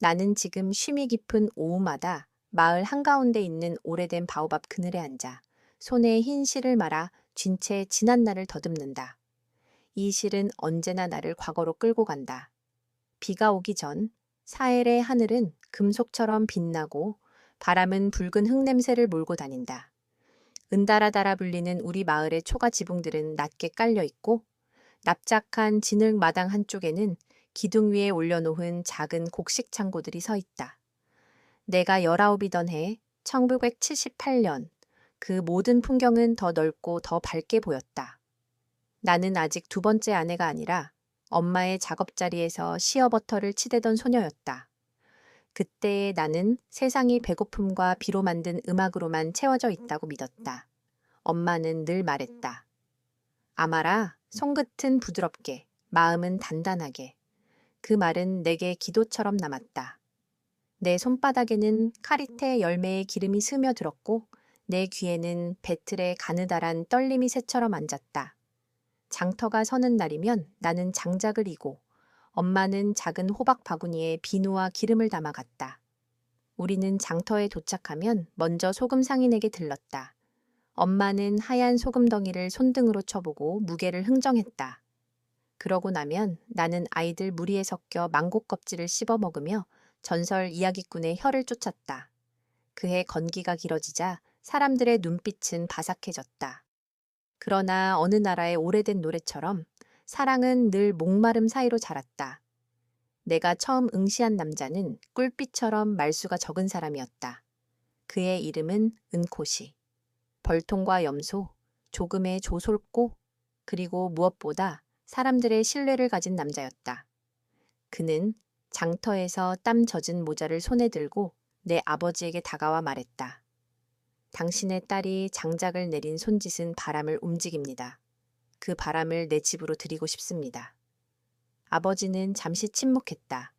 나는 지금 쉼이 깊은 오후마다 마을 한가운데 있는 오래된 바오밥 그늘에 앉아 손에 흰 실을 말아 쥔 채 지난 날을 더듬는다. 이 실은 언제나 나를 과거로 끌고 간다. 비가 오기 전 사헬의 하늘은 금속처럼 빛나고 바람은 붉은 흙냄새를 몰고 다닌다. 은달아달아 불리는 우리 마을의 초가 지붕들은 낮게 깔려 있고 납작한 진흙 마당 한쪽에는 기둥 위에 올려놓은 작은 곡식 창고들이 서 있다. 내가 19이던 해 1978년 그 모든 풍경은 더 넓고 더 밝게 보였다. 나는 아직 두 번째 아내가 아니라 엄마의 작업자리에서 시어버터를 치대던 소녀였다. 그때의 나는 세상이 배고픔과 비로 만든 음악으로만 채워져 있다고 믿었다. 엄마는 늘 말했다. 아마라, 손끝은 부드럽게, 마음은 단단하게. 그 말은 내게 기도처럼 남았다. 내 손바닥에는 카리테 열매의 기름이 스며들었고 내 귀에는 배틀의 가느다란 떨림이 새처럼 앉았다. 장터가 서는 날이면 나는 장작을 이고 엄마는 작은 호박 바구니에 비누와 기름을 담아 갔다. 우리는 장터에 도착하면 먼저 소금 상인에게 들렀다. 엄마는 하얀 소금 덩이를 손등으로 쳐보고 무게를 흥정했다. 그러고 나면 나는 아이들 무리에 섞여 망고 껍질을 씹어 먹으며 전설 이야기꾼의 혀를 쫓았다. 그해 건기가 길어지자 사람들의 눈빛은 바삭해졌다. 그러나 어느 나라의 오래된 노래처럼 사랑은 늘 목마름 사이로 자랐다. 내가 처음 응시한 남자는 꿀빛처럼 말수가 적은 사람이었다. 그의 이름은 은코시. 벌통과 염소, 조금의 조솔고, 그리고 무엇보다 사람들의 신뢰를 가진 남자였다. 그는 장터에서 땀 젖은 모자를 손에 들고 내 아버지에게 다가와 말했다. 당신의 딸이 장작을 내린 손짓은 바람을 움직입니다. 그 바람을 내 집으로 드리고 싶습니다. 아버지는 잠시 침묵했다.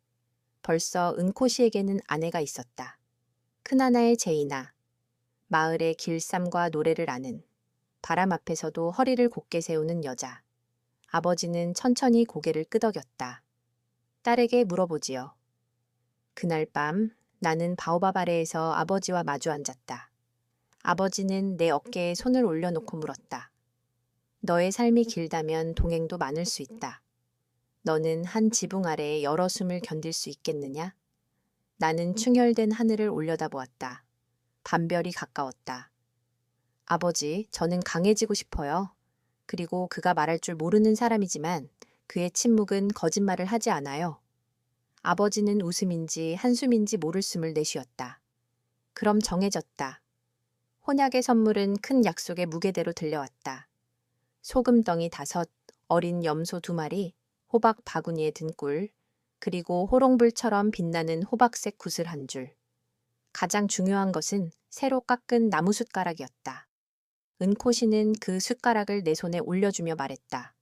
벌써 은코시에게는 아내가 있었다. 큰아내의 제이나, 마을의 길쌈과 노래를 아는, 바람 앞에서도 허리를 곧게 세우는 여자. 아버지는 천천히 고개를 끄덕였다. 딸에게 물어보지요. 그날 밤 나는 바오밥 아래에서 아버지와 마주 앉았다. 아버지는 내 어깨에 손을 올려놓고 물었다. 너의 삶이 길다면 동행도 많을 수 있다. 너는 한 지붕 아래에 여러 숨을 견딜 수 있겠느냐? 나는 충혈된 하늘을 올려다보았다. 밤별이 가까웠다. 아버지, 저는 강해지고 싶어요. 그리고 그가 말할 줄 모르는 사람이지만 그의 침묵은 거짓말을 하지 않아요. 아버지는 웃음인지 한숨인지 모를 숨을 내쉬었다. 그럼 정해졌다. 혼약의 선물은 큰 약속의 무게대로 들려왔다. 소금덩이 5, 어린 염소 2마리, 호박 바구니에 든 꿀, 그리고 호롱불처럼 빛나는 호박색 구슬 1줄. 가장 중요한 것은 새로 깎은 나무 숟가락이었다. 은코시는 그 숟가락을 내 손에 올려주며 말했다.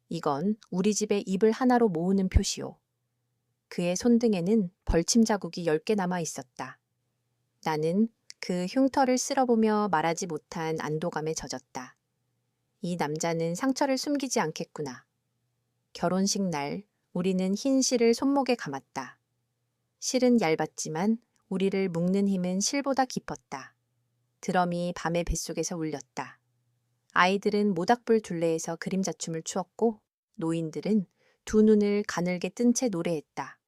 이건 우리 집의 입을 하나로 모으는 표시오. 그의 손등에는 벌침 자국이 10개 남아 있었다. 나는 그 흉터를 쓸어보며 말하지 못한 안도감에 젖었다. 이 남자는 상처를 숨기지 않겠구나. 결혼식 날 우리는 흰 실을 손목에 감았다. 실은 얇았지만 우리를 묶는 힘은 실보다 깊었다. 드럼이 밤의 뱃속에서 울렸다. 아이들은 모닥불 둘레에서 그림자춤을 추었고 노인들은 두 눈을 가늘게 뜬 채 노래했다.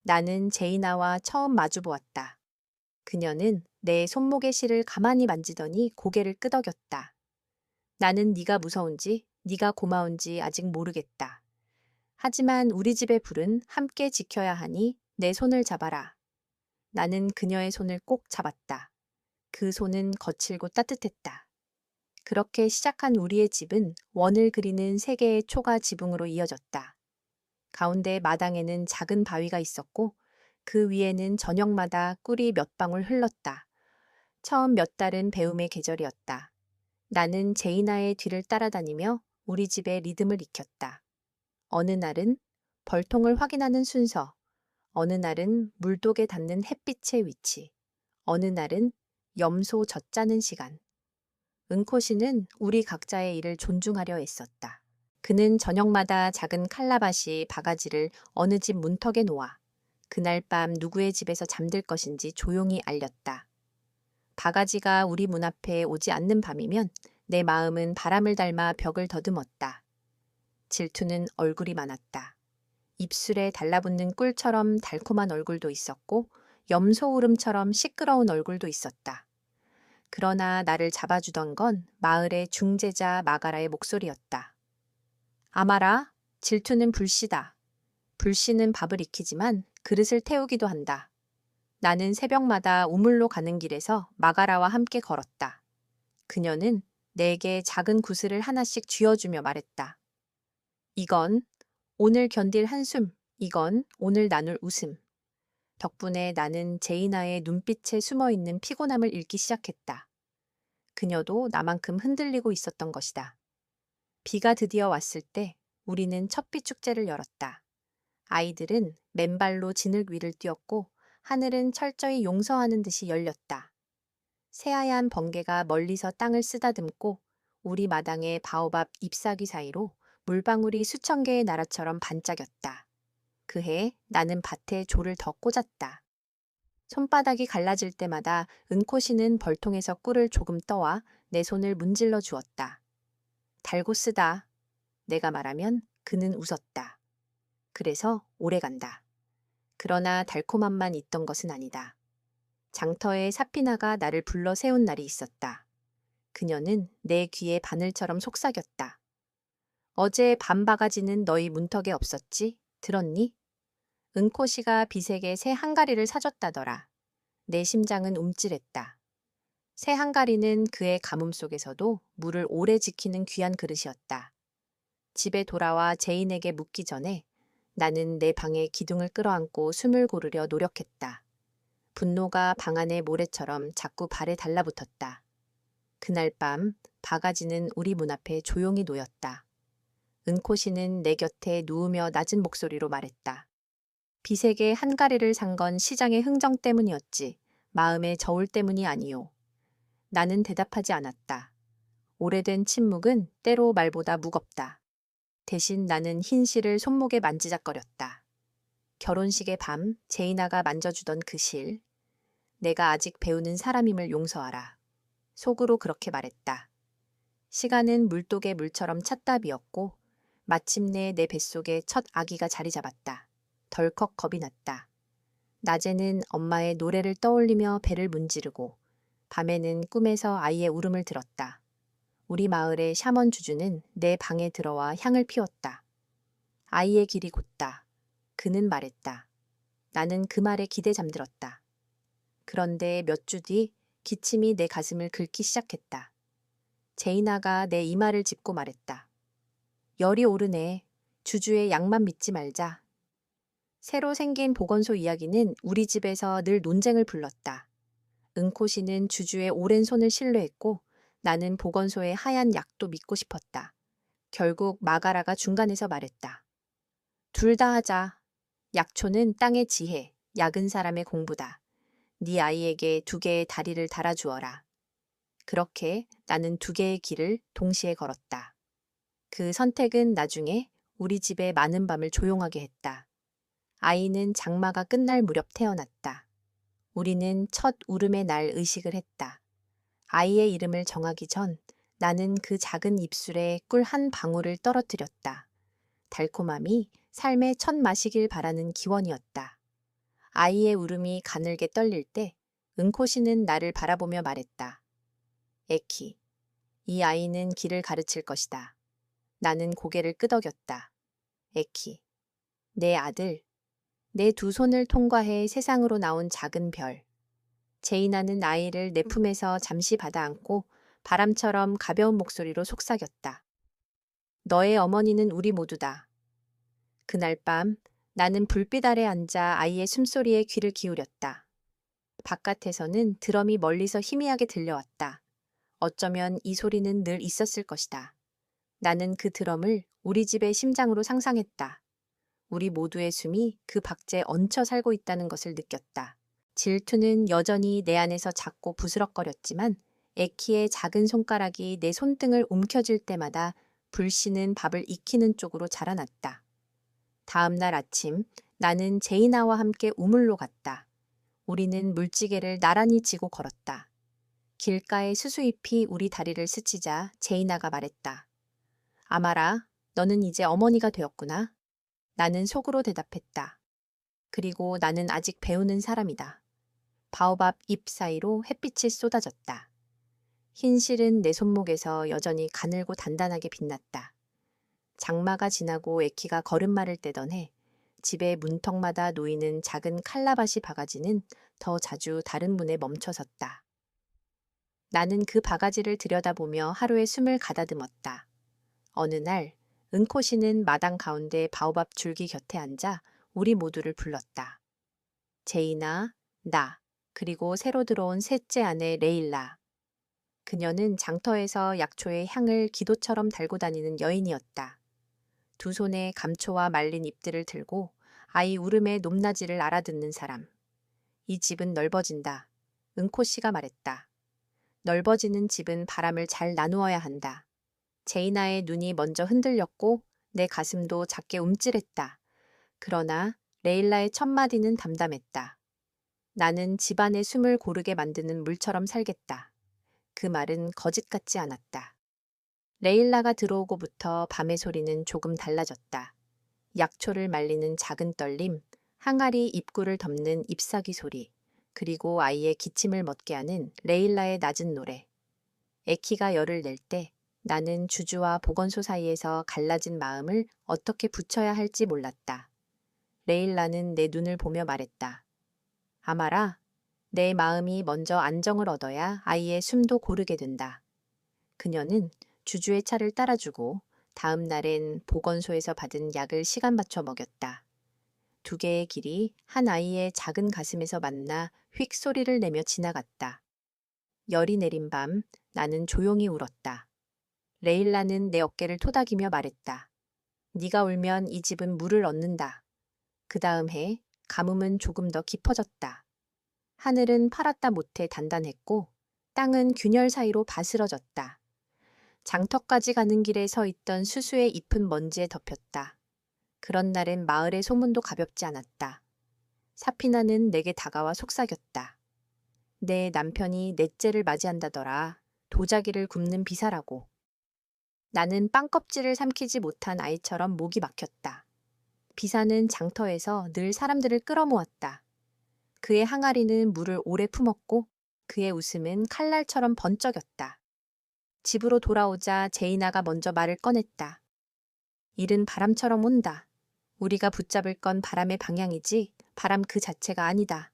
나는 제이나와 처음 마주보았다. 그녀는 내 손목의 실을 가만히 만지더니 고개를 끄덕였다. 나는 네가 무서운지 네가 고마운지 아직 모르겠다. 하지만 우리 집의 불은 함께 지켜야 하니 내 손을 잡아라. 나는 그녀의 손을 꼭 잡았다. 그 손은 거칠고 따뜻했다. 그렇게 시작한 우리의 집은 원을 그리는 3개의 초가 지붕으로 이어졌다. 가운데 마당에는 작은 바위가 있었고 그 위에는 저녁마다 꿀이 몇 방울 흘렀다. 처음 몇 달은 배움의 계절이었다. 나는 제이나의 뒤를 따라다니며 우리 집의 리듬을 익혔다. 어느 날은 벌통을 확인하는 순서, 어느 날은 물독에 닿는 햇빛의 위치, 어느 날은 염소 젖 짜는 시간. 은코시는 우리 각자의 일을 존중하려 애썼다. 그는 저녁마다 작은 칼라밭이 바가지를 어느 집 문턱에 놓아 그날 밤 누구의 집에서 잠들 것인지 조용히 알렸다. 바가지가 우리 문 앞에 오지 않는 밤이면 내 마음은 바람을 닮아 벽을 더듬었다. 질투는 얼굴이 많았다. 입술에 달라붙는 꿀처럼 달콤한 얼굴도 있었고 염소울음처럼 시끄러운 얼굴도 있었다. 그러나 나를 잡아주던 건 마을의 중재자 마가라의 목소리였다. 아마라, 질투는 불씨다. 불씨는 밥을 익히지만 그릇을 태우기도 한다. 나는 새벽마다 우물로 가는 길에서 마가라와 함께 걸었다. 그녀는 내게 작은 구슬을 하나씩 쥐어주며 말했다. 이건 오늘 견딜 한숨, 이건 오늘 나눌 웃음. 덕분에 나는 제이나의 눈빛에 숨어있는 피곤함을 읽기 시작했다. 그녀도 나만큼 흔들리고 있었던 것이다. 비가 드디어 왔을 때 우리는 첫비 축제를 열었다. 아이들은 맨발로 진흙 위를 뛰었고 하늘은 철저히 용서하는 듯이 열렸다. 새하얀 번개가 멀리서 땅을 쓰다듬고 우리 마당의 바오밥 잎사귀 사이로 물방울이 수천 개의 나라처럼 반짝였다. 그해 나는 밭에 조를 더 꽂았다. 손바닥이 갈라질 때마다 은코씨는 벌통에서 꿀을 조금 떠와 내 손을 문질러 주었다. 달고 쓰다. 내가 말하면 그는 웃었다. 그래서 오래간다. 그러나 달콤함만 있던 것은 아니다. 장터에 사피나가 나를 불러 세운 날이 있었다. 그녀는 내 귀에 바늘처럼 속삭였다. 어제 밤바가지는 너희 문턱에 없었지? 들었니? 은코씨가 비색에 새 한가리를 사줬다더라. 내 심장은 움찔했다. 새 한가리는 그의 가뭄 속에서도 물을 오래 지키는 귀한 그릇이었다. 집에 돌아와 제인에게 묻기 전에 나는 내 방에 기둥을 끌어안고 숨을 고르려 노력했다. 분노가 방 안의 모래처럼 자꾸 발에 달라붙었다. 그날 밤 바가지는 우리 문 앞에 조용히 놓였다. 은코씨는 내 곁에 누우며 낮은 목소리로 말했다. 비색의 한가리를 산 건 시장의 흥정 때문이었지 마음의 저울 때문이 아니오. 나는 대답하지 않았다. 오래된 침묵은 때로 말보다 무겁다. 대신 나는 흰 실을 손목에 만지작거렸다. 결혼식의 밤 제이나가 만져주던 그 실. 내가 아직 배우는 사람임을 용서하라. 속으로 그렇게 말했다. 시간은 물독의 물처럼 찼다 비었고 마침내 내 뱃속에 첫 아기가 자리 잡았다. 덜컥 겁이 났다. 낮에는 엄마의 노래를 떠올리며 배를 문지르고 밤에는 꿈에서 아이의 울음을 들었다. 우리 마을의 샤먼 주주는 내 방에 들어와 향을 피웠다. 아이의 길이 곧다. 그는 말했다. 나는 그 말에 기대 잠들었다. 그런데 몇 주 뒤 기침이 내 가슴을 긁기 시작했다. 제이나가 내 이마를 짚고 말했다. 열이 오르네. 주주의 약만 믿지 말자. 새로 생긴 보건소 이야기는 우리 집에서 늘 논쟁을 불렀다. 은코씨는 주주의 오랜 손을 신뢰했고 나는 보건소의 하얀 약도 믿고 싶었다. 결국 마가라가 중간에서 말했다. 둘 다 하자. 약초는 땅의 지혜, 약은 사람의 공부다. 네 아이에게 2개의 다리를 달아주어라. 그렇게 나는 2개의 길을 동시에 걸었다. 그 선택은 나중에 우리 집의 많은 밤을 조용하게 했다. 아이는 장마가 끝날 무렵 태어났다. 우리는 첫 울음의 날 의식을 했다. 아이의 이름을 정하기 전 나는 그 작은 입술에 꿀 한 방울을 떨어뜨렸다. 달콤함이 삶의 첫 마시길 바라는 기원이었다. 아이의 울음이 가늘게 떨릴 때 은코씨는 나를 바라보며 말했다. 에키, 이 아이는 길을 가르칠 것이다. 나는 고개를 끄덕였다. 에키, 내 아들, 내 2 손을 통과해 세상으로 나온 작은 별. 제이나는 아이를 내 품에서 잠시 받아안고 바람처럼 가벼운 목소리로 속삭였다. 너의 어머니는 우리 모두다. 그날 밤 나는 불빛 아래 앉아 아이의 숨소리에 귀를 기울였다. 바깥에서는 드럼이 멀리서 희미하게 들려왔다. 어쩌면 이 소리는 늘 있었을 것이다. 나는 그 드럼을 우리 집의 심장으로 상상했다. 우리 모두의 숨이 그 박제에 얹혀 살고 있다는 것을 느꼈다. 질투는 여전히 내 안에서 작고 부스럭거렸지만 에키의 작은 손가락이 내 손등을 움켜쥘 때마다 불씨는 밥을 익히는 쪽으로 자라났다. 다음 날 아침 나는 제이나와 함께 우물로 갔다. 우리는 물지개를 나란히 지고 걸었다. 길가의 수수잎이 우리 다리를 스치자 제이나가 말했다. 아마라, 너는 이제 어머니가 되었구나. 나는 속으로 대답했다. 그리고 나는 아직 배우는 사람이다. 바오밥 잎 사이로 햇빛이 쏟아졌다. 흰 실은 내 손목에서 여전히 가늘고 단단하게 빛났다. 장마가 지나고 에키가 걸음마를 떼던 해, 집의 문턱마다 놓이는 작은 칼라바시 바가지는 더 자주 다른 문에 멈춰 섰다. 나는 그 바가지를 들여다보며 하루의 숨을 가다듬었다. 어느 날, 은코씨는 마당 가운데 바오밥 줄기 곁에 앉아 우리 모두를 불렀다. 제이나, 나, 그리고 새로 들어온 셋째 아내 레일라. 그녀는 장터에서 약초의 향을 기도처럼 달고 다니는 여인이었다. 두 손에 감초와 말린 잎들을 들고 아이 울음의 높낮이를 알아듣는 사람. 이 집은 넓어진다. 은코씨가 말했다. 넓어지는 집은 바람을 잘 나누어야 한다. 제이나의 눈이 먼저 흔들렸고 내 가슴도 작게 움찔했다. 그러나 레일라의 첫마디는 담담했다. 나는 집안의 숨을 고르게 만드는 물처럼 살겠다. 그 말은 거짓 같지 않았다. 레일라가 들어오고부터 밤의 소리는 조금 달라졌다. 약초를 말리는 작은 떨림, 항아리 입구를 덮는 잎사귀 소리, 그리고 아이의 기침을 멎게 하는 레일라의 낮은 노래. 에키가 열을 낼 때 나는 주주와 보건소 사이에서 갈라진 마음을 어떻게 붙여야 할지 몰랐다. 레일라는 내 눈을 보며 말했다. 아마라, 내 마음이 먼저 안정을 얻어야 아이의 숨도 고르게 된다. 그녀는 주주의 차를 따라주고 다음 날엔 보건소에서 받은 약을 시간 맞춰 먹였다. 두 개의 길이 한 아이의 작은 가슴에서 만나 휙 소리를 내며 지나갔다. 열이 내린 밤 나는 조용히 울었다. 레일라는 내 어깨를 토닥이며 말했다. 네가 울면 이 집은 물을 얻는다. 그 다음 해 가뭄은 조금 더 깊어졌다. 하늘은 파랗다 못해 단단했고 땅은 균열 사이로 바스러졌다. 장터까지 가는 길에 서 있던 수수의 잎은 먼지에 덮였다. 그런 날엔 마을의 소문도 가볍지 않았다. 사피나는 내게 다가와 속삭였다. 내 남편이 넷째를 맞이한다더라. 도자기를 굽는 비사라고. 나는 빵껍질을 삼키지 못한 아이처럼 목이 막혔다. 비사는 장터에서 늘 사람들을 끌어모았다. 그의 항아리는 물을 오래 품었고 그의 웃음은 칼날처럼 번쩍였다. 집으로 돌아오자 제이나가 먼저 말을 꺼냈다. 일은 바람처럼 온다. 우리가 붙잡을 건 바람의 방향이지 바람 그 자체가 아니다.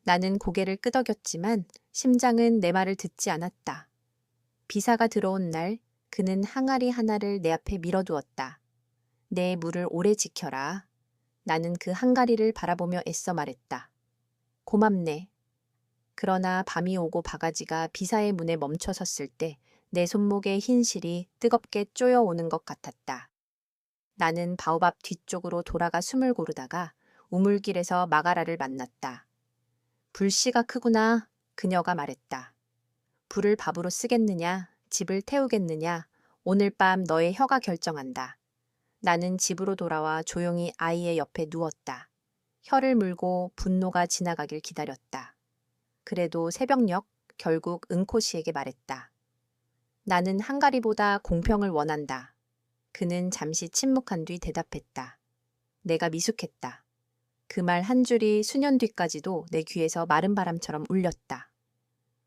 나는 고개를 끄덕였지만 심장은 내 말을 듣지 않았다. 비사가 들어온 날 그는 항아리 하나를 내 앞에 밀어두었다. 내 물을 오래 지켜라. 나는 그 항아리를 바라보며 애써 말했다. 고맙네. 그러나 밤이 오고 바가지가 비사의 문에 멈춰 섰을 때 내 손목에 흰 실이 뜨겁게 쪼여오는 것 같았다. 나는 바오밥 뒤쪽으로 돌아가 숨을 고르다가 우물길에서 마가라를 만났다. 불씨가 크구나. 그녀가 말했다. 불을 밥으로 쓰겠느냐, 집을 태우겠느냐, 오늘 밤 너의 혀가 결정한다. 나는 집으로 돌아와 조용히 아이의 옆에 누웠다. 혀를 물고 분노가 지나가길 기다렸다. 그래도 새벽녘 결국 은코씨에게 말했다. 나는 항가리보다 공평을 원한다. 그는 잠시 침묵한 뒤 대답했다. 내가 미숙했다. 그 말 한 줄이 수년 뒤까지도 내 귀에서 마른 바람처럼 울렸다.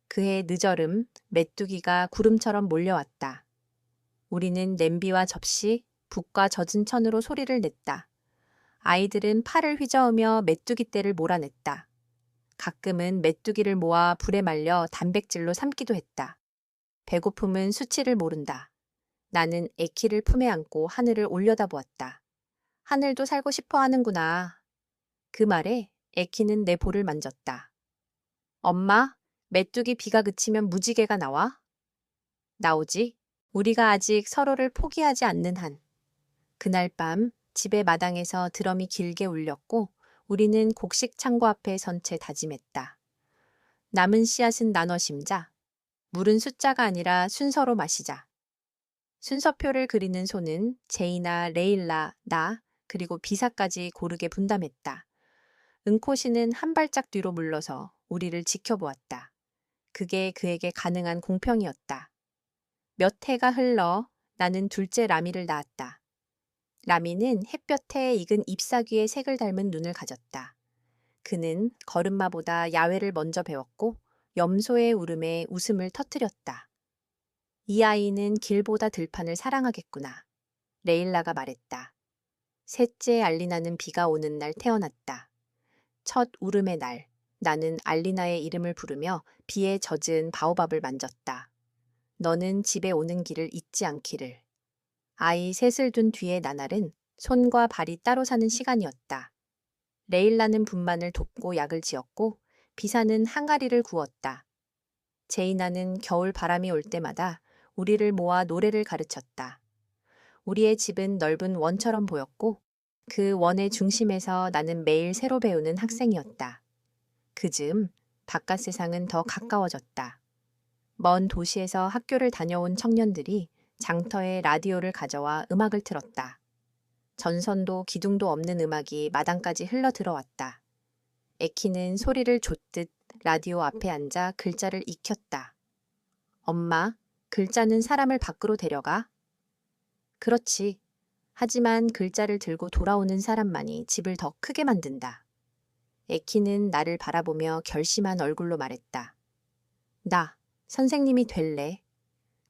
그해 늦얼음 메뚜기가 구름처럼 몰려왔다. 우리는 냄비와 접시, 붓과 젖은 천으로 소리를 냈다. 아이들은 팔을 휘저으며 메뚜기 떼를 몰아냈다. 가끔은 메뚜기를 모아 불에 말려 단백질로 삶기도 했다. 배고픔은 수치를 모른다. 나는 에키를 품에 안고 하늘을 올려다보았다. 하늘도 살고 싶어 하는구나. 그 말에 에키는 내 볼을 만졌다. 엄마, 메뚜기 비가 그치면 무지개가 나와? 나오지. 우리가 아직 서로를 포기하지 않는 한. 그날 밤 집의 마당에서 드럼이 길게 울렸고 우리는 곡식 창고 앞에 선 채 다짐했다. 남은 씨앗은 나눠 심자. 물은 숫자가 아니라 순서로 마시자. 순서표를 그리는 손은 제이나, 레일라, 나, 그리고 비사까지 고르게 분담했다. 은코씨는 한 발짝 뒤로 물러서 우리를 지켜보았다. 그게 그에게 가능한 공평이었다. 몇 해가 흘러 나는 둘째 라미를 낳았다. 라미는 햇볕에 익은 잎사귀의 색을 닮은 눈을 가졌다. 그는 걸음마보다 야외를 먼저 배웠고 염소의 울음에 웃음을 터뜨렸다. 이 아이는 길보다 들판을 사랑하겠구나. 레일라가 말했다. 셋째 알리나는 비가 오는 날 태어났다. 첫 울음의 날, 나는 알리나의 이름을 부르며 비에 젖은 바오밥을 만졌다. 너는 집에 오는 길을 잊지 않기를. 아이 셋을 둔 뒤의 나날은 손과 발이 따로 사는 시간이었다. 레일라는 분만을 돕고 약을 지었고 비사는 항아리를 구웠다. 제이나는 겨울 바람이 올 때마다 우리를 모아 노래를 가르쳤다. 우리의 집은 넓은 원처럼 보였고 그 원의 중심에서 나는 매일 새로 배우는 학생이었다. 그즈음 바깥 세상은 더 가까워졌다. 먼 도시에서 학교를 다녀온 청년들이 장터에 라디오를 가져와 음악을 틀었다. 전선도 기둥도 없는 음악이 마당까지 흘러 들어왔다. 에키는 소리를 좇듯 라디오 앞에 앉아 글자를 익혔다. 엄마, 글자는 사람을 밖으로 데려가? 그렇지. 하지만 글자를 들고 돌아오는 사람만이 집을 더 크게 만든다. 에키는 나를 바라보며 결심한 얼굴로 말했다. 나, 선생님이 될래.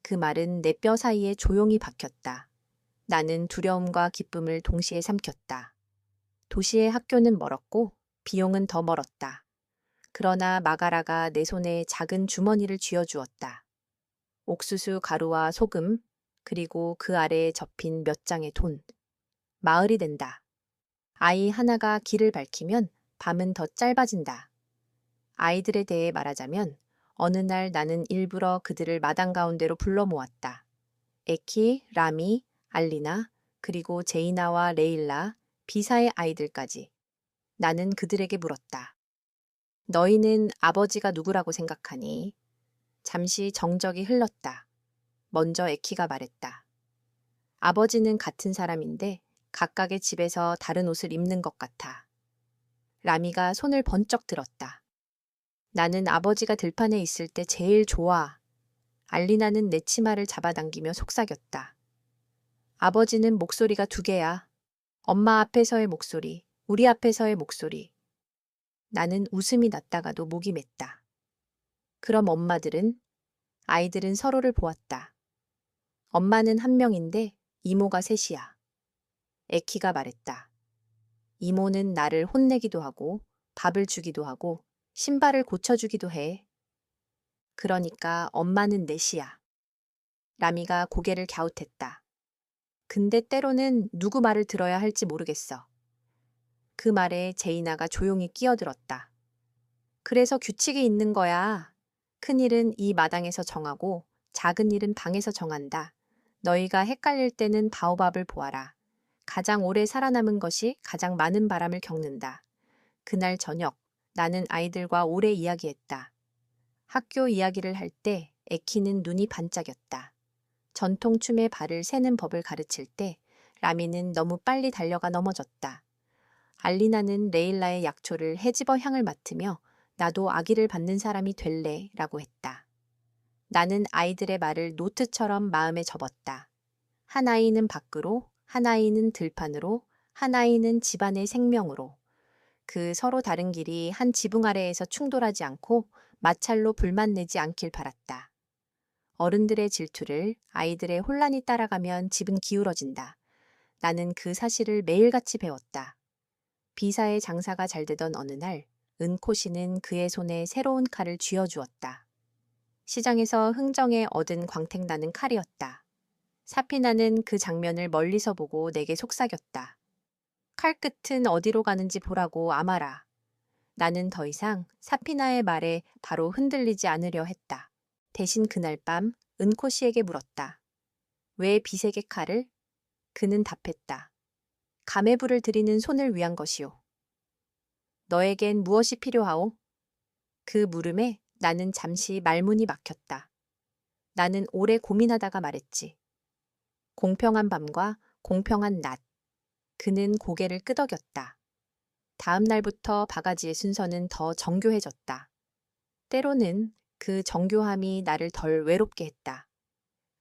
그 말은 내 뼈 사이에 조용히 박혔다. 나는 두려움과 기쁨을 동시에 삼켰다. 도시의 학교는 멀었고 비용은 더 멀었다. 그러나 마가라가 내 손에 작은 주머니를 쥐어주었다. 옥수수 가루와 소금, 그리고 그 아래에 접힌 몇 장의 돈. 마을이 된다. 아이 하나가 길을 밝히면 밤은 더 짧아진다. 아이들에 대해 말하자면 어느 날 나는 일부러 그들을 마당 가운데로 불러 모았다. 에키, 라미, 알리나, 그리고 제이나와 레일라, 비사의 아이들까지. 나는 그들에게 물었다. 너희는 아버지가 누구라고 생각하니? 잠시 정적이 흘렀다. 먼저 에키가 말했다. 아버지는 같은 사람인데 각각의 집에서 다른 옷을 입는 것 같아. 라미가 손을 번쩍 들었다. 나는 아버지가 들판에 있을 때 제일 좋아. 알리나는 내 치마를 잡아당기며 속삭였다. 아버지는 목소리가 두 개야. 엄마 앞에서의 목소리, 우리 앞에서의 목소리. 나는 웃음이 났다가도 목이 맸다. 그럼 엄마들은? 아이들은 서로를 보았다. 엄마는 한 명인데 이모가 셋이야. 에키가 말했다. 이모는 나를 혼내기도 하고 밥을 주기도 하고 신발을 고쳐주기도 해. 그러니까 엄마는 넷이야. 라미가 고개를 갸웃했다. 근데 때로는 누구 말을 들어야 할지 모르겠어. 그 말에 제이나가 조용히 끼어들었다. 그래서 규칙이 있는 거야. 큰 일은 이 마당에서 정하고 작은 일은 방에서 정한다. 너희가 헷갈릴 때는 바오밥을 보아라. 가장 오래 살아남은 것이 가장 많은 바람을 겪는다. 그날 저녁 나는 아이들과 오래 이야기했다. 학교 이야기를 할 때 에키는 눈이 반짝였다. 전통춤의 발을 세는 법을 가르칠 때 라미는 너무 빨리 달려가 넘어졌다. 알리나는 레일라의 약초를 헤집어 향을 맡으며 나도 아기를 받는 사람이 될래 라고 했다. 나는 아이들의 말을 노트처럼 마음에 접었다. 한 아이는 밖으로, 한 아이는 들판으로, 한 아이는 집안의 생명으로. 그 서로 다른 길이 한 지붕 아래에서 충돌하지 않고 마찰로 불만 내지 않길 바랐다. 어른들의 질투를 아이들의 혼란이 따라가면 집은 기울어진다. 나는 그 사실을 매일같이 배웠다. 비사의 장사가 잘 되던 어느 날 은코씨는 그의 손에 새로운 칼을 쥐어주었다. 시장에서 흥정에 얻은 광택나는 칼이었다. 사피나는 그 장면을 멀리서 보고 내게 속삭였다. 칼끝은 어디로 가는지 보라고 아마라. 나는 더 이상 사피나의 말에 바로 흔들리지 않으려 했다. 대신 그날 밤 은코씨에게 물었다. 왜 비색의 칼을? 그는 답했다. 가매부를 드리는 손을 위한 것이오. 너에겐 무엇이 필요하오? 그 물음에 나는 잠시 말문이 막혔다. 나는 오래 고민하다가 말했지. 공평한 밤과 공평한 낮. 그는 고개를 끄덕였다. 다음 날부터 바가지의 순서는 더 정교해졌다. 때로는 그 정교함이 나를 덜 외롭게 했다.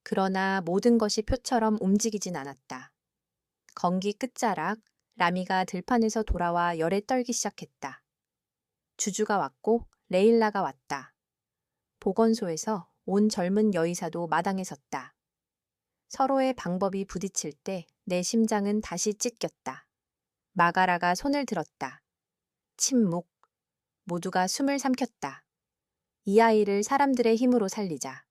그러나 모든 것이 표처럼 움직이진 않았다. 건기 끝자락, 라미가 들판에서 돌아와 열에 떨기 시작했다. 주주가 왔고 레일라가 왔다. 보건소에서 온 젊은 여의사도 마당에 섰다. 서로의 방법이 부딪힐 때 내 심장은 다시 찢겼다. 마가라가 손을 들었다. 침묵. 모두가 숨을 삼켰다. 이 아이를 사람들의 힘으로 살리자.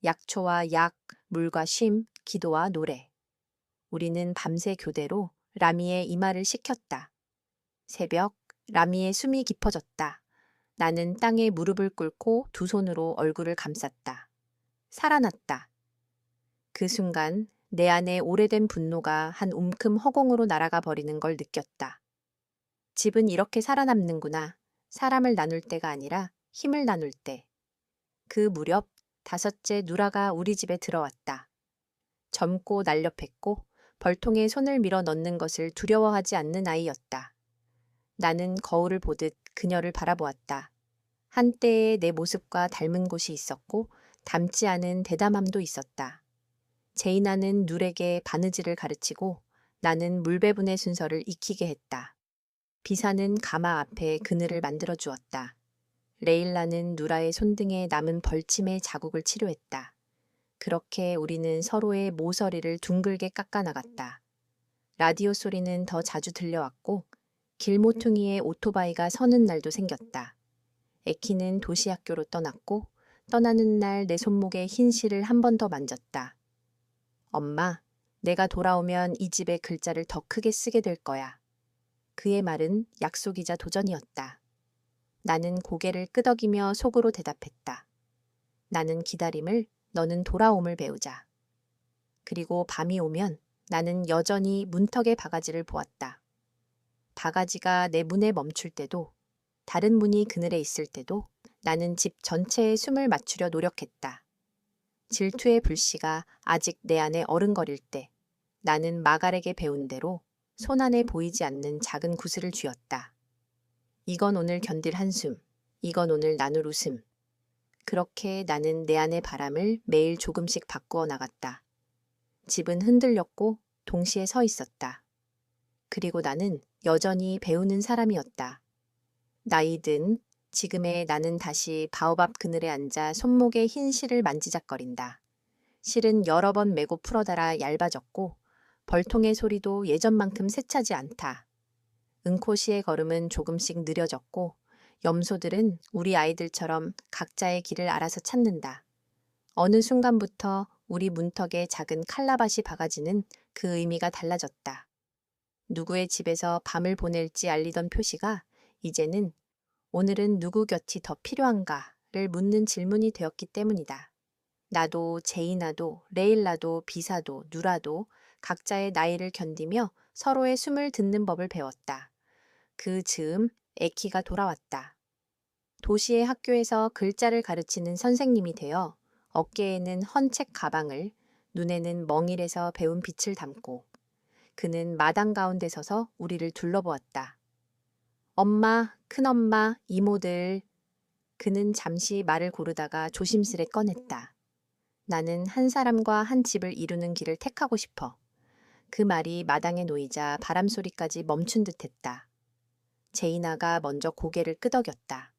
약초와 약, 물과 쉼, 기도와 노래. 우리는 밤새 교대로 라미의 이마를 식혔다. 새벽, 라미의 숨이 깊어졌다. 나는 땅에 무릎을 꿇고 두 손으로 얼굴을 감쌌다. 살아났다. 그 순간 내 안에 오래된 분노가 한 움큼 허공으로 날아가 버리는 걸 느꼈다. 집은 이렇게 살아남는구나. 사람을 나눌 때가 아니라 힘을 나눌 때. 그 무렵 다섯째 누라가 우리 집에 들어왔다. 젊고 날렵했고 벌통에 손을 밀어 넣는 것을 두려워하지 않는 아이였다. 나는 거울을 보듯 그녀를 바라보았다. 한때의 내 모습과 닮은 곳이 있었고 닮지 않은 대담함도 있었다. 제이나는 누에게 바느질을 가르치고 나는 물배분의 순서를 익히게 했다. 비사는 가마 앞에 그늘을 만들어 주었다. 레일라는 누라의 손등에 남은 벌침의 자국을 치료했다. 그렇게 우리는 서로의 모서리를 둥글게 깎아나갔다. 라디오 소리는 더 자주 들려왔고 길모퉁이에 오토바이가 서는 날도 생겼다. 에키는 도시학교로 떠났고 떠나는 날 내 손목에 흰 실을 한 번 더 만졌다. 엄마, 내가 돌아오면 이 집에 글자를 더 크게 쓰게 될 거야. 그의 말은 약속이자 도전이었다. 나는 고개를 끄덕이며 속으로 대답했다. 나는 기다림을, 너는 돌아옴을 배우자. 그리고 밤이 오면 나는 여전히 문턱의 바가지를 보았다. 바가지가 내 문에 멈출 때도, 다른 문이 그늘에 있을 때도 나는 집 전체에 숨을 맞추려 노력했다. 질투의 불씨가 아직 내 안에 어른거릴 때 나는 마갈에게 배운 대로 손 안에 보이지 않는 작은 구슬을 쥐었다. 이건 오늘 견딜 한숨, 이건 오늘 나눌 웃음. 그렇게 나는 내 안의 바람을 매일 조금씩 바꾸어 나갔다. 집은 흔들렸고 동시에 서 있었다. 그리고 나는 여전히 배우는 사람이었다. 나이 든 지금의 나는 다시 바오밥 그늘에 앉아 손목에 흰 실을 만지작거린다. 실은 여러 번 메고 풀어달아 얇아졌고 벌통의 소리도 예전만큼 세차지 않다. 은코시의 걸음은 조금씩 느려졌고 염소들은 우리 아이들처럼 각자의 길을 알아서 찾는다. 어느 순간부터 우리 문턱에 작은 칼라바시 바가지는 그 의미가 달라졌다. 누구의 집에서 밤을 보낼지 알리던 표시가 이제는 오늘은 누구 곁이 더 필요한가를 묻는 질문이 되었기 때문이다. 나도 제이나도 레일라도 비사도 누라도 각자의 나이를 견디며 서로의 숨을 듣는 법을 배웠다. 그 즈음 에키가 돌아왔다. 도시의 학교에서 글자를 가르치는 선생님이 되어 어깨에는 헌책 가방을, 눈에는 멍일에서 배운 빛을 담고 그는 마당 가운데 서서 우리를 둘러보았다. 엄마, 큰엄마, 이모들. 그는 잠시 말을 고르다가 조심스레 꺼냈다. 나는 한 사람과 한 집을 이루는 길을 택하고 싶어. 그 말이 마당에 놓이자 바람 소리까지 멈춘 듯했다. 제이나가 먼저 고개를 끄덕였다.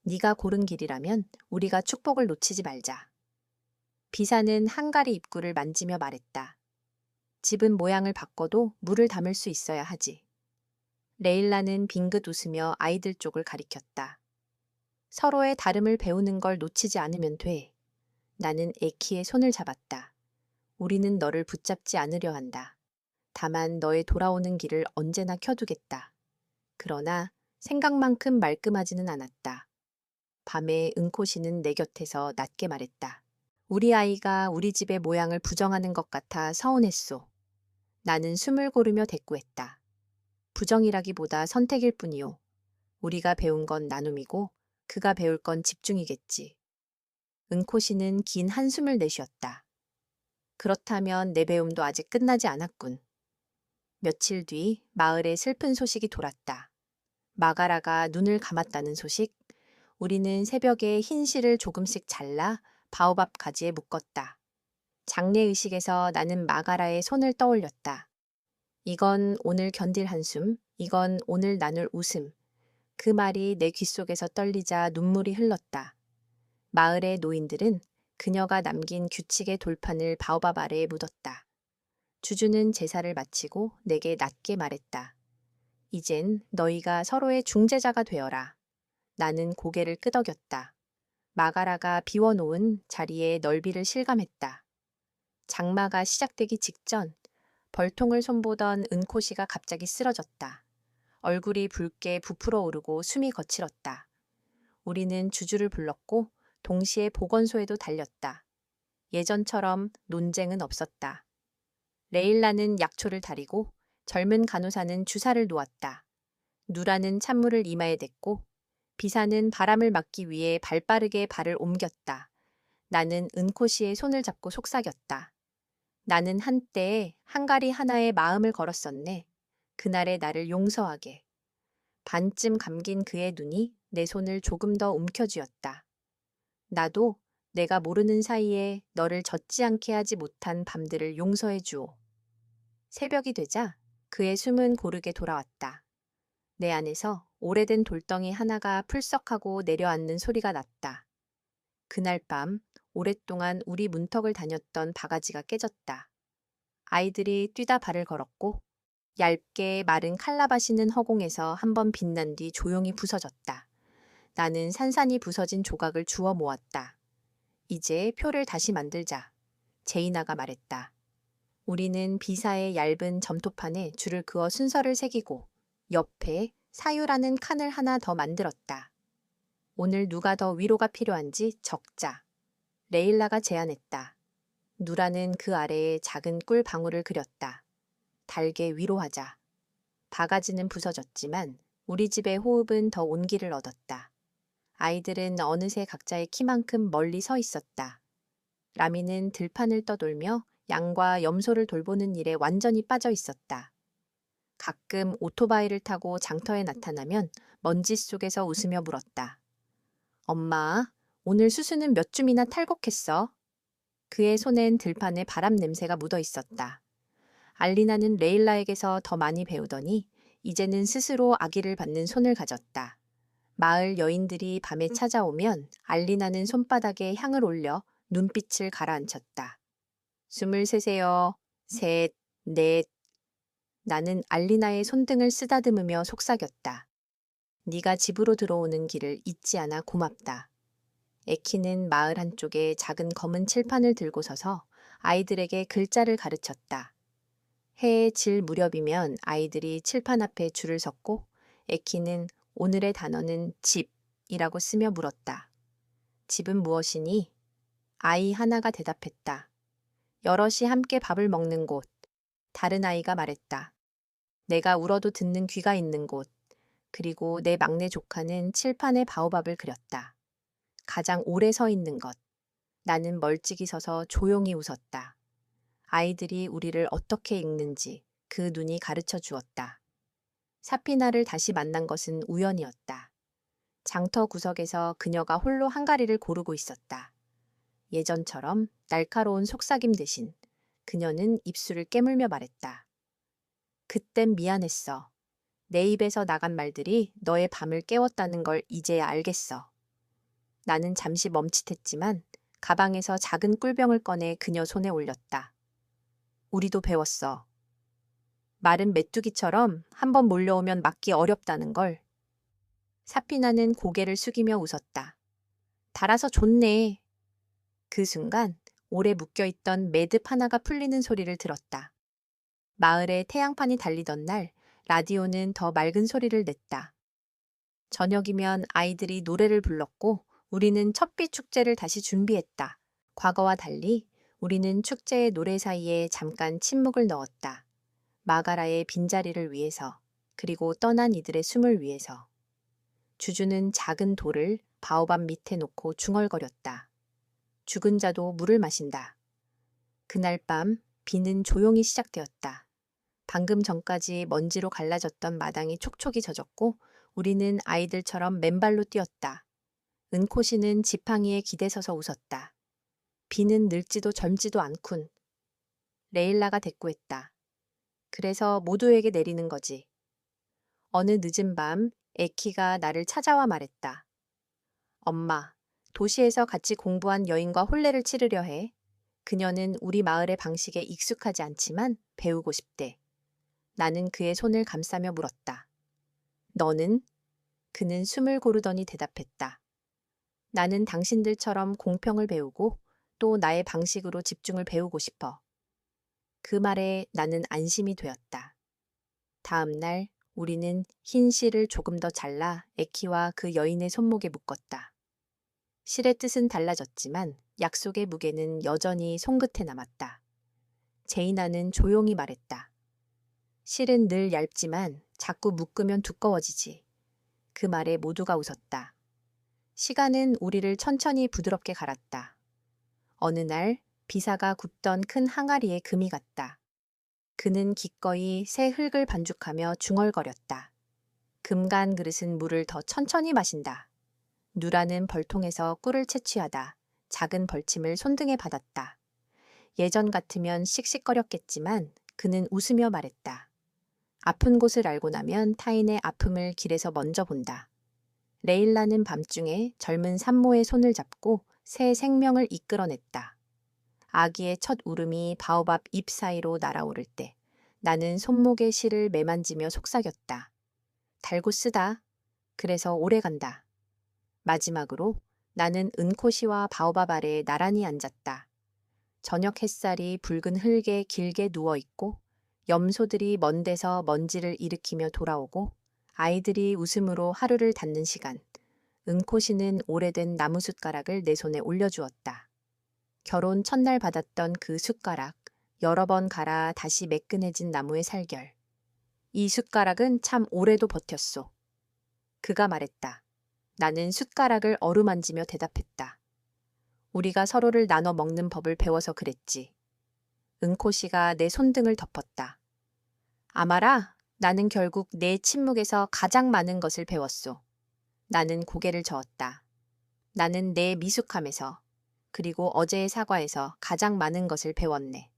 네가 고른 길이라면 우리가 축복을 놓치지 말자. 비사는 한가리 입구를 만지며 말했다. 집은 모양을 바꿔도 물을 담을 수 있어야 하지. 레일라는 빙긋 웃으며 아이들 쪽을 가리켰다. 서로의 다름을 배우는 걸 놓치지 않으면 돼. 나는 에키의 손을 잡았다. 우리는 너를 붙잡지 않으려 한다. 다만 너의 돌아오는 길을 언제나 켜두겠다. 그러나 생각만큼 말끔하지는 않았다. 밤에 은코시는 내 곁에서 낮게 말했다. 우리 아이가 우리 집의 모양을 부정하는 것 같아 서운했소. 나는 숨을 고르며 대꾸했다. 부정이라기보다 선택일 뿐이요. 우리가 배운 건 나눔이고 그가 배울 건 집중이겠지. 은코시는 긴 한숨을 내쉬었다. 그렇다면 내 배움도 아직 끝나지 않았군. 며칠 뒤 마을에 슬픈 소식이 돌았다. 마가라가 눈을 감았다는 소식. 우리는 새벽에 흰 실을 조금씩 잘라 바오밥 가지에 묶었다. 장례의식에서 나는 마가라의 손을 떠올렸다. 이건 오늘 견딜 한숨, 이건 오늘 나눌 웃음. 그 말이 내 귓속에서 떨리자 눈물이 흘렀다. 마을의 노인들은 그녀가 남긴 규칙의 돌판을 바오밥 아래에 묻었다. 주주는 제사를 마치고 내게 낮게 말했다. 이젠 너희가 서로의 중재자가 되어라. 나는 고개를 끄덕였다. 마가라가 비워놓은 자리에 넓이를 실감했다. 장마가 시작되기 직전 벌통을 손보던 은코씨가 갑자기 쓰러졌다. 얼굴이 붉게 부풀어 오르고 숨이 거칠었다. 우리는 주주를 불렀고 동시에 보건소에도 달렸다. 예전처럼 논쟁은 없었다. 레일라는 약초를 다리고 젊은 간호사는 주사를 놓았다. 누라는 찬물을 이마에 댔고 비사는 바람을 막기 위해 발빠르게 발을 옮겼다. 나는 은코씨의 손을 잡고 속삭였다. 나는 한때 한가리 하나에 마음을 걸었었네. 그날의 나를 용서하게. 반쯤 감긴 그의 눈이 내 손을 조금 더 움켜쥐었다. 나도 내가 모르는 사이에 너를 젖지 않게 하지 못한 밤들을 용서해 주오. 새벽이 되자 그의 숨은 고르게 돌아왔다. 내 안에서 오래된 돌덩이 하나가 풀썩하고 내려앉는 소리가 났다. 그날 밤 오랫동안 우리 문턱을 다녔던 바가지가 깨졌다. 아이들이 뛰다 발을 걸었고 얇게 마른 칼라바시는 허공에서 한번 빛난 뒤 조용히 부서졌다. 나는 산산이 부서진 조각을 주워 모았다. 이제 표를 다시 만들자. 제이나가 말했다. 우리는 비사의 얇은 점토판에 줄을 그어 순서를 새기고 옆에 사유라는 칸을 하나 더 만들었다. 오늘 누가 더 위로가 필요한지 적자. 레일라가 제안했다. 누라는 그 아래에 작은 꿀 방울을 그렸다. 달게 위로하자. 바가지는 부서졌지만 우리 집의 호흡은 더 온기를 얻었다. 아이들은 어느새 각자의 키만큼 멀리 서 있었다. 라미는 들판을 떠돌며 양과 염소를 돌보는 일에 완전히 빠져 있었다. 가끔 오토바이를 타고 장터에 나타나면 먼지 속에서 웃으며 물었다. 엄마, 오늘 수수는 몇 줌이나 탈곡했어? 그의 손엔 들판에 바람 냄새가 묻어 있었다. 알리나는 레일라에게서 더 많이 배우더니 이제는 스스로 아기를 받는 손을 가졌다. 마을 여인들이 밤에 찾아오면 알리나는 손바닥에 향을 올려 눈빛을 가라앉혔다. 숨을 세세요. 셋, 넷. 나는 알리나의 손등을 쓰다듬으며 속삭였다. 네가 집으로 들어오는 길을 잊지 않아 고맙다. 에키는 마을 한쪽에 작은 검은 칠판을 들고 서서 아이들에게 글자를 가르쳤다. 해에 질 무렵이면 아이들이 칠판 앞에 줄을 섰고 에키는 오늘의 단어는 집이라고 쓰며 물었다. 집은 무엇이니? 아이 하나가 대답했다. 여럿이 함께 밥을 먹는 곳. 다른 아이가 말했다. 내가 울어도 듣는 귀가 있는 곳. 그리고 내 막내 조카는 칠판에 바오밥을 그렸다. 가장 오래 서 있는 것. 나는 멀찍이 서서 조용히 웃었다. 아이들이 우리를 어떻게 읽는지 그 눈이 가르쳐 주었다. 사피나를 다시 만난 것은 우연이었다. 장터 구석에서 그녀가 홀로 한가리를 고르고 있었다. 예전처럼 날카로운 속삭임 대신 그녀는 입술을 깨물며 말했다. 그땐 미안했어. 내 입에서 나간 말들이 너의 밤을 깨웠다는 걸 이제야 알겠어. 나는 잠시 멈칫했지만 가방에서 작은 꿀병을 꺼내 그녀 손에 올렸다. 우리도 배웠어. 마른 메뚜기처럼 한번 몰려오면 막기 어렵다는 걸. 사피나는 고개를 숙이며 웃었다. 달아서 좋네. 그 순간 오래 묶여있던 매듭 하나가 풀리는 소리를 들었다. 마을에 태양판이 달리던 날 라디오는 더 맑은 소리를 냈다. 저녁이면 아이들이 노래를 불렀고 우리는 첫비 축제를 다시 준비했다. 과거와 달리 우리는 축제의 노래 사이에 잠깐 침묵을 넣었다. 마가라의 빈자리를 위해서, 그리고 떠난 이들의 숨을 위해서. 주주는 작은 돌을 바오밥 밑에 놓고 중얼거렸다. 죽은 자도 물을 마신다. 그날 밤 비는 조용히 시작되었다. 방금 전까지 먼지로 갈라졌던 마당이 촉촉이 젖었고 우리는 아이들처럼 맨발로 뛰었다. 은코씨는 지팡이에 기대서서 웃었다. 비는 늙지도 젊지도 않군. 레일라가 대꾸했다. 그래서 모두에게 내리는 거지. 어느 늦은 밤 에키가 나를 찾아와 말했다. 엄마, 도시에서 같이 공부한 여인과 혼례를 치르려 해. 그녀는 우리 마을의 방식에 익숙하지 않지만 배우고 싶대. 나는 그의 손을 감싸며 물었다. 너는? 그는 숨을 고르더니 대답했다. 나는 당신들처럼 공평을 배우고 또 나의 방식으로 집중을 배우고 싶어. 그 말에 나는 안심이 되었다. 다음 날 우리는 흰 실을 조금 더 잘라 에키와 그 여인의 손목에 묶었다. 실의 뜻은 달라졌지만 약속의 무게는 여전히 손끝에 남았다. 제이나는 조용히 말했다. 실은 늘 얇지만 자꾸 묶으면 두꺼워지지. 그 말에 모두가 웃었다. 시간은 우리를 천천히 부드럽게 갈았다. 어느 날 비사가 굽던 큰 항아리에 금이 갔다. 그는 기꺼이 새 흙을 반죽하며 중얼거렸다. 금간 그릇은 물을 더 천천히 마신다. 누라는 벌통에서 꿀을 채취하다 작은 벌침을 손등에 받았다. 예전 같으면 씩씩거렸겠지만 그는 웃으며 말했다. 아픈 곳을 알고 나면 타인의 아픔을 길에서 먼저 본다. 레일라는 밤중에 젊은 산모의 손을 잡고 새 생명을 이끌어냈다. 아기의 첫 울음이 바오밥 잎 사이로 날아오를 때 나는 손목의 실을 매만지며 속삭였다. 달고 쓰다. 그래서 오래간다. 마지막으로 나는 은코시와 바오밥 아래에 나란히 앉았다. 저녁 햇살이 붉은 흙에 길게 누워있고 염소들이 먼 데서 먼지를 일으키며 돌아오고 아이들이 웃음으로 하루를 닫는 시간. 은코시는 오래된 나무 숟가락을 내 손에 올려주었다. 결혼 첫날 받았던 그 숟가락, 여러 번 갈아 다시 매끈해진 나무의 살결. 이 숟가락은 참 오래도 버텼소. 그가 말했다. 나는 숟가락을 어루만지며 대답했다. 우리가 서로를 나눠 먹는 법을 배워서 그랬지. 은코씨가 내 손등을 덮었다. 아마라, 나는 결국 내 침묵에서 가장 많은 것을 배웠소. 나는 고개를 저었다. 나는 내 미숙함에서, 그리고 어제의 사과에서 가장 많은 것을 배웠네.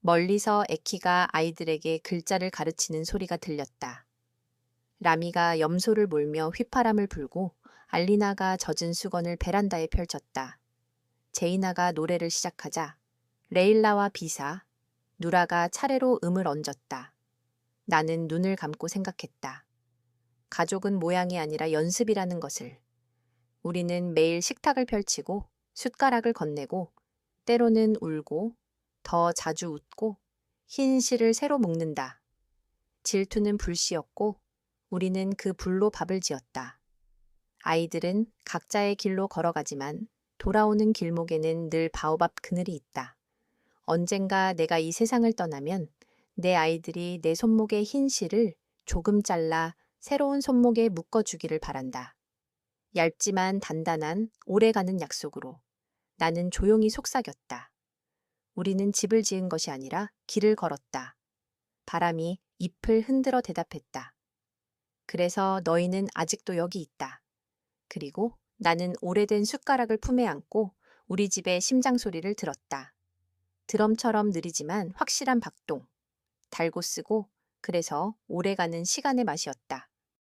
멀리서 에키가 아이들에게 글자를 가르치는 소리가 들렸다. 라미가 염소를 몰며 휘파람을 불고 알리나가 젖은 수건을 베란다에 펼쳤다. 제이나가 노래를 시작하자 레일라와 비사, 누라가 차례로 음을 얹었다. 나는 눈을 감고 생각했다. 가족은 모양이 아니라 연습이라는 것을. 우리는 매일 식탁을 펼치고 숟가락을 건네고 때로는 울고 더 자주 웃고 흰 실을 새로 묶는다. 질투는 불씨였고 우리는 그 불로 밥을 지었다. 아이들은 각자의 길로 걸어가지만 돌아오는 길목에는 늘 바오밥 그늘이 있다. 언젠가 내가 이 세상을 떠나면 내 아이들이 내 손목의 흰 실을 조금 잘라 새로운 손목에 묶어주기를 바란다. 얇지만 단단한 오래가는 약속으로 나는 조용히 속삭였다. 우리는 집을 지은 것이 아니라 길을 걸었다. 바람이 잎을 흔들어 대답했다. 그래서 너희는 아직도 여기 있다. 그리고 나는 오래된 숟가락을 품에 안고 우리 집의 심장 소리를 들었다. 드럼처럼 느리지만 확실한 박동. 달고 쓰고 그래서 오래가는 시간의 맛이었다.